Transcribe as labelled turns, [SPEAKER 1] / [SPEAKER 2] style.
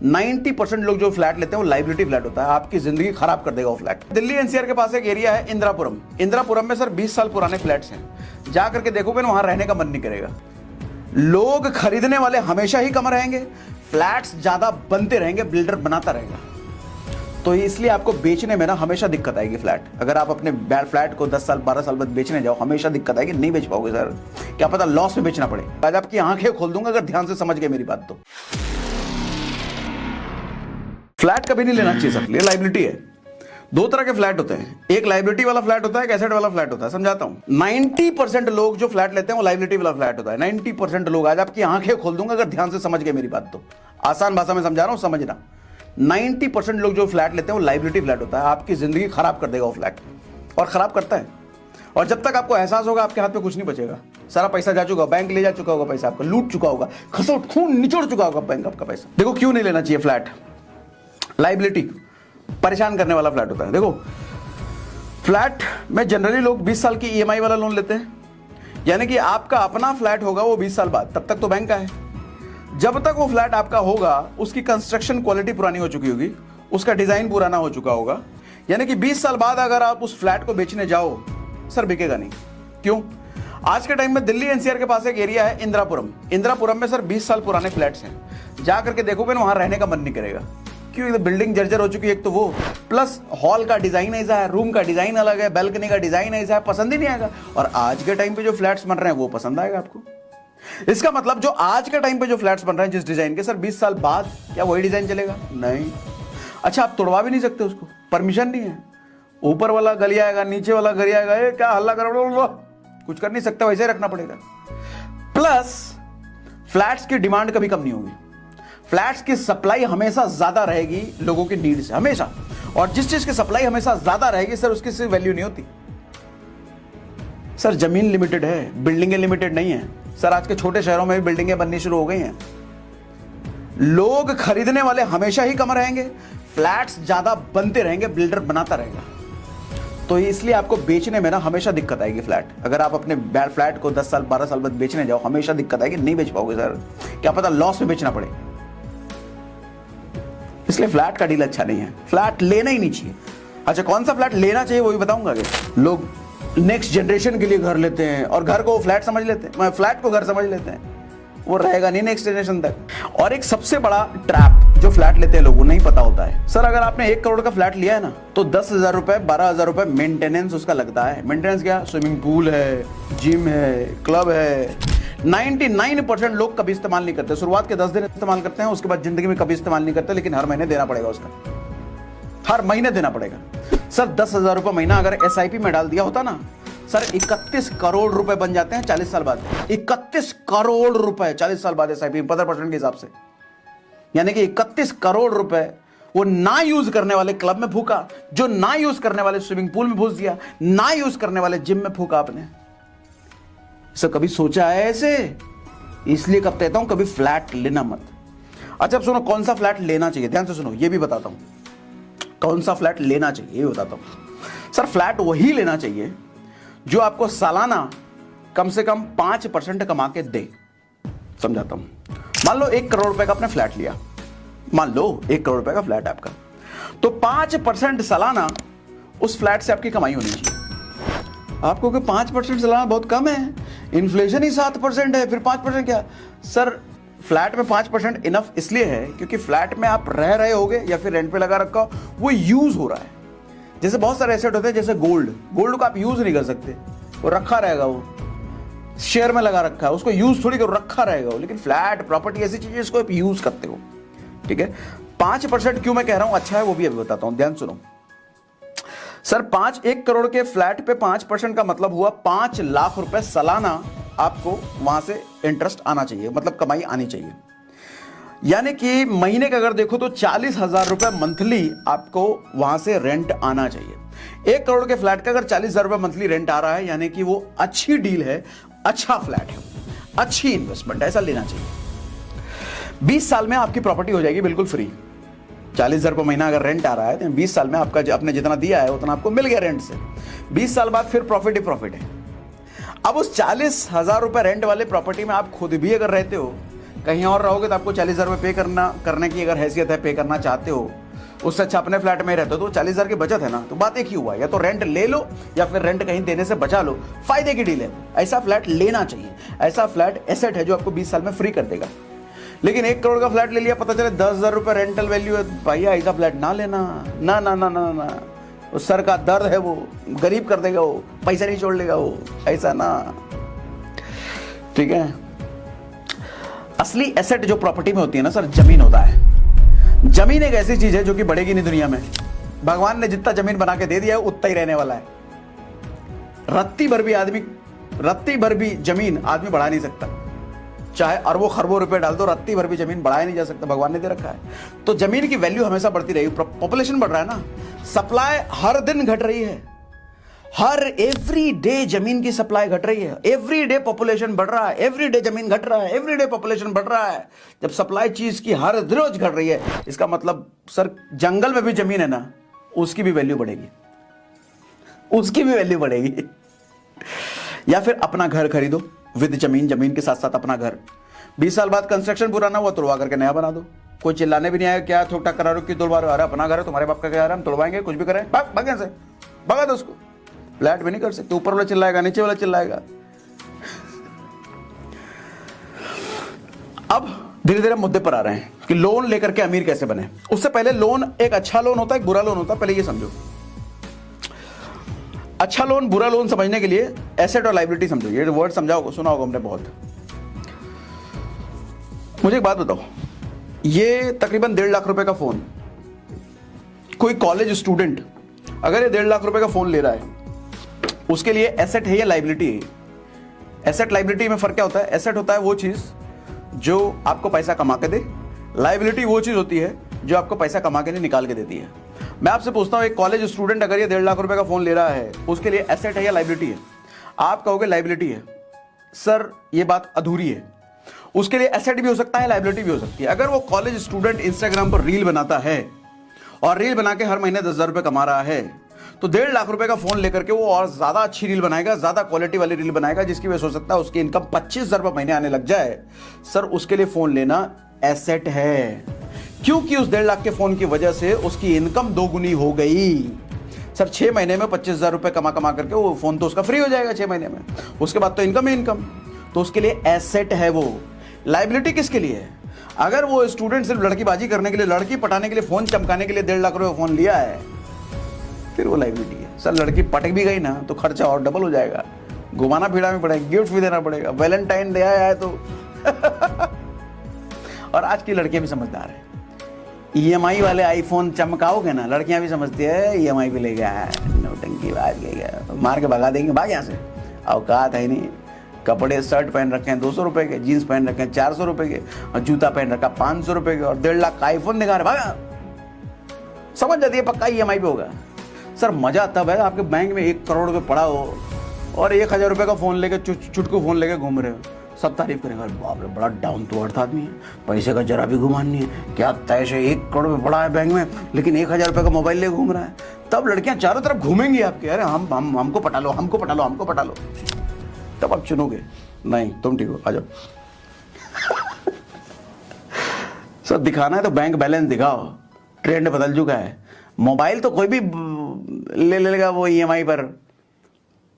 [SPEAKER 1] 90% लोग जो फ्लैट लेते हैं वो लाइबिलिटी फ्लैट होता है, आपकी जिंदगी खराब कर देगा वो फ्लैट। दिल्ली एनसीआर के पास एक एरिया है इंदिरापुरम। इंदिरापुरम में सर 20 साल पुराने फ्लैट्स हैं, जा करके देखोगे ना वहां रहने का मन नहीं करेगा। लोग खरीदने वाले हमेशा ही कम रहेंगे, फ्लैट्स ज्यादा बनते रहेंगे, बिल्डर बनाता रहेगा। तो इसलिए आपको बेचने में ना हमेशा दिक्कत आएगी। फ्लैट अगर आप अपने फ्लैट को 10 साल 12 साल बाद बेचने जाओ, हमेशा दिक्कत आएगी, नहीं बेच पाओगे सर, क्या पता लॉस में बेचना पड़े। आज आपकी आंखें खोल दूंगा अगर ध्यान से समझ गए मेरी बात। तो फ्लैट कभी नहीं लेना चाहिए सर, ये लाइबिलिटी है। दो तरह के फ्लैट होते हैं, एक लाइबिलिटी वाला फ्लैट होता है, एक एसेट वाला फ्लैट होता है। समझाता हूं, 90% लोग जो फ्लैट लेते हैं वो लाइबिलिटी वाला फ्लैट होता है। 90% लोग, आज आपकी आंखें खोल दूंगा अगर ध्यान से समझ गए मेरी बात। तो आसान भाषा में समझा रहा हूं, समझना। 90% लोग जो फ्लैट लेते हैं वो लाइबिलिटी फ्लैट होता है, आपकी जिंदगी खराब कर देगा वो फ्लैट, और खराब करता है। और जब तक आपको एहसास होगा आपके हाथ में कुछ नहीं बचेगा, सारा पैसा जा चुका, बैंक ले जा चुका होगा, पैसा आपका लूट चुका होगा, खसोट खून निचोड़ चुका होगा बैंक आपका पैसा। देखो क्यों नहीं लेना चाहिए फ्लैट। लाइबिलिटी परेशान करने वाला फ्लैट होता है। देखो फ्लैट में जनरली लोग 20 साल की ईएमआई वाला लोन लेते हैं, यानी कि आपका अपना फ्लैट होगा वो 20 साल बाद, तब तक तो बैंक का है। जब तक वो फ्लैट आपका होगा उसकी कंस्ट्रक्शन क्वालिटी पुरानी हो चुकी होगी, उसका डिजाइन पुराना हो चुका होगा, यानी कि 20 साल बाद अगर आप उस फ्लैट को बेचने जाओ सर बिकेगा नहीं। क्यों? आज के टाइम में दिल्ली एनसीआर के पास एक एरिया है इंदिरापुरम। इंदिरापुरम में सर 20 साल पुराने फ्लैट्स हैं, जा करके देखोगे ना वहां रहने का मन नहीं करेगा। क्यों? बिल्डिंग जर्जर हो चुकी है एक तो वो, प्लस हॉल का डिजाइन ऐसा है, रूम का डिजाइन अलग है, बैल्कनी का डिजाइन ऐसा है, पसंद ही नहीं आएगा। और आज के टाइम पे जो फ्लैट्स बन रहे हैं वो पसंद आएगा आपको। इसका मतलब जो आज के टाइम पे जो फ्लैट्स बन रहे हैं जिस डिजाइन के, सर 20 साल बाद क्या वही डिजाइन चलेगा? नहीं। अच्छा, आप तोड़वा भी नहीं सकते उसको, परमिशन नहीं है। ऊपर वाला गली आएगा, नीचे वाला गली आएगा, ये क्या हल्ला करोगे, कुछ कर नहीं सकता, वैसे रखना पड़ेगा। प्लस फ्लैट्स की डिमांड कभी कम नहीं होगी, फ्लैट्स की सप्लाई हमेशा ज्यादा रहेगी लोगों की नीड से, हमेशा। और जिस चीज की सप्लाई हमेशा ज्यादा रहेगी सर उसकी सिर्फ वैल्यू नहीं होती। सर जमीन लिमिटेड है, बिल्डिंगें लिमिटेड नहीं है। सर आज के छोटे शहरों में भी बिल्डिंगें बननी शुरू हो गई हैं। लोग खरीदने वाले हमेशा ही कम रहेंगे, फ्लैट्स ज्यादा बनते रहेंगे, बिल्डर बनाता रहेगा। तो इसलिए आपको बेचने में ना हमेशा दिक्कत आएगी। फ्लैट अगर आप अपने फ्लैट को 10 साल 12 साल बाद बेचने जाओ, हमेशा दिक्कत आएगी, नहीं बेच पाओगे सर, क्या पता लॉस में बेचना पड़े। इसलिए फ्लैट का डील अच्छा नहीं है, फ्लैट लेना ही नहीं चाहिए। अच्छा, कौन सा फ्लैट लेना चाहिए वो भी बताऊंगा आगे। लोग नेक्स्ट जनरेशन के लिए घर लेते हैं और घर को फ्लैट समझ लेते हैं, फ्लैट को घर समझ लेते हैं, वो रहेगा नहीं नेक्स्ट जनरेशन तक। और एक सबसे बड़ा ट्रैप जो फ्लैट लेते हैं लोगों नहीं पता होता है, सर अगर आपने 1 करोड़ का फ्लैट लिया है ना तो 10,000 रुपए 12,000 रुपए मेंटेनेंस उसका लगता है। मेंटेनेंस क्या? स्विमिंग पूल है, जिम है, क्लब है। 99% लोग कभी इस्तेमाल नहीं करते, शुरुआत के 10 दिन इस्तेमाल करते हैं, उसके बाद जिंदगी में कभी इस्तेमाल नहीं करते, लेकिन हर महीने देना पड़ेगा उसका, हर महीने देना पड़ेगा। सर 10,000 रुपए महीना अगर SIP में डाल दिया होता ना सर, 31 करोड़ रुपए बन जाते हैं 40 साल बाद। 31 करोड़ रुपए 40 साल बाद SIP 15% के हिसाब से, यानी कि 31 करोड़ रुपए वो ना यूज करने वाले क्लब में फूका, जो ना यूज करने वाले स्विमिंग पूल में फूस दिया, ना यूज करने वाले जिम में फूका आपने। सर कभी सोचा है ऐसे? इसलिए कब कहता हूं कभी फ्लैट लेना मत। अच्छा अब सुनो, कौन सा फ्लैट लेना चाहिए, ध्यान से सुनो, ये भी बताता हूं कौन सा फ्लैट लेना चाहिए, ये बताता हूं। सर फ्लैट वही लेना चाहिए जो आपको सालाना कम से कम 5% कमा के दे। समझाता हूं, मान लो 1 करोड़ रुपए का आपने फ्लैट लिया, मान लो 1 करोड़ रुपए का फ्लैट आपका, तो 5% सालाना उस फ्लैट से आपकी कमाई होनी चाहिए। आपको कि 5% सालाना बहुत कम है, इन्फ्लेशन ही 7% है, फिर 5% क्या? सर फ्लैट में 5% इनफ इसलिए है क्योंकि फ्लैट में आप रह रहे होगे या फिर रेंट पे लगा रखा हो, वो यूज हो रहा है। जैसे बहुत सारे एसेट होते हैं, जैसे गोल्ड को आप यूज नहीं कर सकते, वो रखा रहेगा, वो शेयर में लगा रखा है, उसको यूज थोड़ी कर रखा रहेगा वो। लेकिन फ्लैट प्रॉपर्टी ऐसी चीज है इसको आप यूज करते हो, ठीक है। 5% क्यों मैं कह रहा हूं अच्छा है वो भी अभी बताता हूं, ध्यान सुनो। सर 1 करोड़ के फ्लैट पे 5% का मतलब हुआ 5 लाख रुपए सालाना आपको वहां से इंटरेस्ट आना चाहिए, मतलब कमाई आनी चाहिए। यानी कि महीने का अगर देखो तो 40,000 रुपए मंथली आपको वहां से रेंट आना चाहिए। 1 करोड़ के फ्लैट का अगर 40,000 रुपए मंथली रेंट आ रहा है, यानी कि वो अच्छी डील है, अच्छा फ्लैट है, अच्छी इन्वेस्टमेंट है, ऐसा लेना चाहिए। 20 साल में आपकी प्रॉपर्टी हो जाएगी बिल्कुल फ्री। 40,000 रुपए महीना अगर रेंट आ रहा है तो 20 साल में आपका आपने जितना दिया है उतना आपको मिल गया रेंट से। 20 साल बाद फिर प्रॉफिट ही प्रॉफिट है। अब उस 40,000 रुपए रेंट वाले प्रॉपर्टी में आप खुद भी अगर रहते हो, कहीं और रहोगे तो आपको 40,000 रुपये पे करने की अगर हैसियत है, पे करना चाहते हो, उससे अच्छा अपने फ्लैट में रहते हो तो 40,000 की बचत है ना। तो बात एक ही हुआ, या तो रेंट ले लो या फिर रेंट कहीं देने से बचा लो, फायदे की डील है। ऐसा फ्लैट लेना चाहिए, ऐसा फ्लैट एसेट है जो आपको 20 साल में फ्री कर देगा। लेकिन 1 करोड़ का फ्लैट ले लिया, पता चले 10,000 रुपये रेंटल वैल्यू है, भैया ऐसा फ्लैट ना लेना, ना ना ना ना ना, वो सर का दर्द है, वो गरीब कर देगा, वो पैसा नहीं छोड़ लेगा, वो ऐसा ना। ठीक है, असली एसेट जो प्रॉपर्टी में होती है ना सर, जमीन होता है। जमीन एक ऐसी चीज है जो कि बढ़ेगी नहीं दुनिया में। भगवान ने जितना जमीन बना के दे दिया है उतना ही रहने वाला है। रत्ती भर भी जमीन आदमी बढ़ा नहीं सकता, चाहे अरबों खरबों रुपए डाल दो, रत्ती भर भी जमीन बढ़ाया नहीं जा सकता, भगवान ने दे रखा है। तो जमीन की वैल्यू हमेशा बढ़ती रहेगी। पॉपुलेशन बढ़ रहा है ना, सप्लाई हर दिन घट रही है, हर एवरी डे जमीन की सप्लाई घट रही है, एवरी डे पॉपुलेशन बढ़ रहा है, एवरी डे जमीन घट रहा है, एवरी डे पॉपुलेशन बढ़ रहा है। जब सप्लाई चीज की हर रोज घट रही है, इसका मतलब सर जंगल में भी जमीन है ना, उसकी भी वैल्यू बढ़ेगी, उसकी भी वैल्यू बढ़ेगी। या फिर अपना घर खरीदो विद जमीन, जमीन के साथ साथ अपना घर। 20 साल बाद कंस्ट्रक्शन पूरा ना हुआ, तोड़वा करके नया बना दो, कोई चिल्लाने भी नहीं आएगा, क्या ठोक ठाक करा रहे हो, क्यों तोड़वा रहे हो, अरे अपना घर है, तुम्हारे बाप का घर है, हम तोड़वाएंगे, कुछ भी करें, भाग से भगा दो उसको। फ्लैट भी नहीं कर सकते, ऊपर वाला चिल्लाएगा, नीचे वाला चिल्लाएगा। अब धीरे धीरे मुद्दे पर आ रहे हैं कि लोन लेकर के अमीर कैसे बने। उससे पहले लोन एक अच्छा लोन होता है, एक बुरा लोन होता है, पहले ये समझो। अच्छा लोन बुरा लोन समझने के लिए एसेट और लायबिलिटी समझो। ये वर्ड समझाओ, सुना होगा हमने बहुत। मुझे एक बात बताओ, ये तकरीबन 1.5 लाख रुपए का फोन, कोई कॉलेज स्टूडेंट अगर ये 1.5 लाख रुपए का फोन ले रहा है, उसके लिए एसेट है या लायबिलिटी है? एसेट लायबिलिटी में फर्क क्या होता है? एसेट होता है वो चीज जो आपको पैसा कमा के दे, लायबिलिटी वो चीज होती है जो आपको पैसा कमा के नहीं निकाल के देती है। मैं आपसे पूछता हूं, एक कॉलेज स्टूडेंट अगर ये 1.5 लाख रुपए का फोन ले रहा है, उसके लिए एसेट है या लायबिलिटी है? आप कहोगे लायबिलिटी है। सर ये बात अधूरी है, उसके लिए एसेट भी हो सकता है, लायबिलिटी भी हो सकती है। अगर वो कॉलेज स्टूडेंट इंस्टाग्राम पर रील बनाता है और रील बना के हर महीने 10,000 रुपए कमा रहा है, तो 1.5 लाख रुपए का फोन लेकर के वो और ज्यादा अच्छी रील बनाएगा, ज्यादा क्वालिटी वाली रील बनाएगा, जिसकी वजह से हो सकता है उसकी इनकम 25,000 रुपए महीने आने लग जाए। सर उसके लिए फोन लेना एसेट है, क्योंकि उस 1.5 लाख के फोन की वजह से उसकी इनकम 2 गुनी हो गई। सर 6 महीने में 25,000 रुपए कमा करके वो फोन तो उसका फ्री हो जाएगा 6 महीने में, उसके बाद तो इनकम ही इनकम, तो उसके लिए एसेट है वो। लायबिलिटी किसके लिए है? अगर वो स्टूडेंट सिर्फ लड़कीबाजी करने के लिए, लड़की पटाने के लिए, फोन चमकाने के लिए 1.5 लाख रुपए फोन लिया है, फिर वो लायबिलिटी है। सर लड़की पटक भी गई ना तो खर्चा और डबल हो जाएगा, घुमाना फिराना पड़ेगा, गिफ्ट भी देना पड़ेगा, वैलेंटाइन डे आया है तो और आज की लड़कियां भी समझदार है, EMI वाले आईफोन चमकाओगे ना, लड़कियां भी समझती है EMI पे ले गया, नौटंकी बाज ले गया, मार के भगा देंगे, भाग यहाँ से, औकात है नहीं। कपड़े शर्ट पहन रखे हैं 200 रुपए के, जीन्स पहन रखे हैं 400 रुपए के, और जूता पहन रखा 500 रुपए के, और 1.5 लाख का आईफोन दिखा रहे, भागा। समझ जाती है पक्का EMI पे होगा। सर मजा तब है आपके बैंक में 1 करोड़ रुपए पड़ा हो और 1,000 रुपए का फोन लेके चुटकू फोन लेके घूम रहे हो, सब तारीफ करेंगे, बाप रे बड़ा डाउन टू अर्थ आदमी है, पैसे का जरा भी गुमान नहीं है, क्या तय से 1 करोड़ रुपए पड़ा है बैंक में, लेकिन 1,000 रुपए का मोबाइल लेके घूम रहा है। तब लड़कियां चारों तरफ घूमेंगी आपके, अरे हमको पटा लो, हमको पटा लो, हमको पटा लो। तब आप चुनोगे नहीं, तुम ठीक हो, आ जाओ। सर दिखाना है तो बैंक बैलेंस दिखाओ, ट्रेंड बदल चुका है। मोबाइल तो कोई भी ले लेगा वो EMI पर,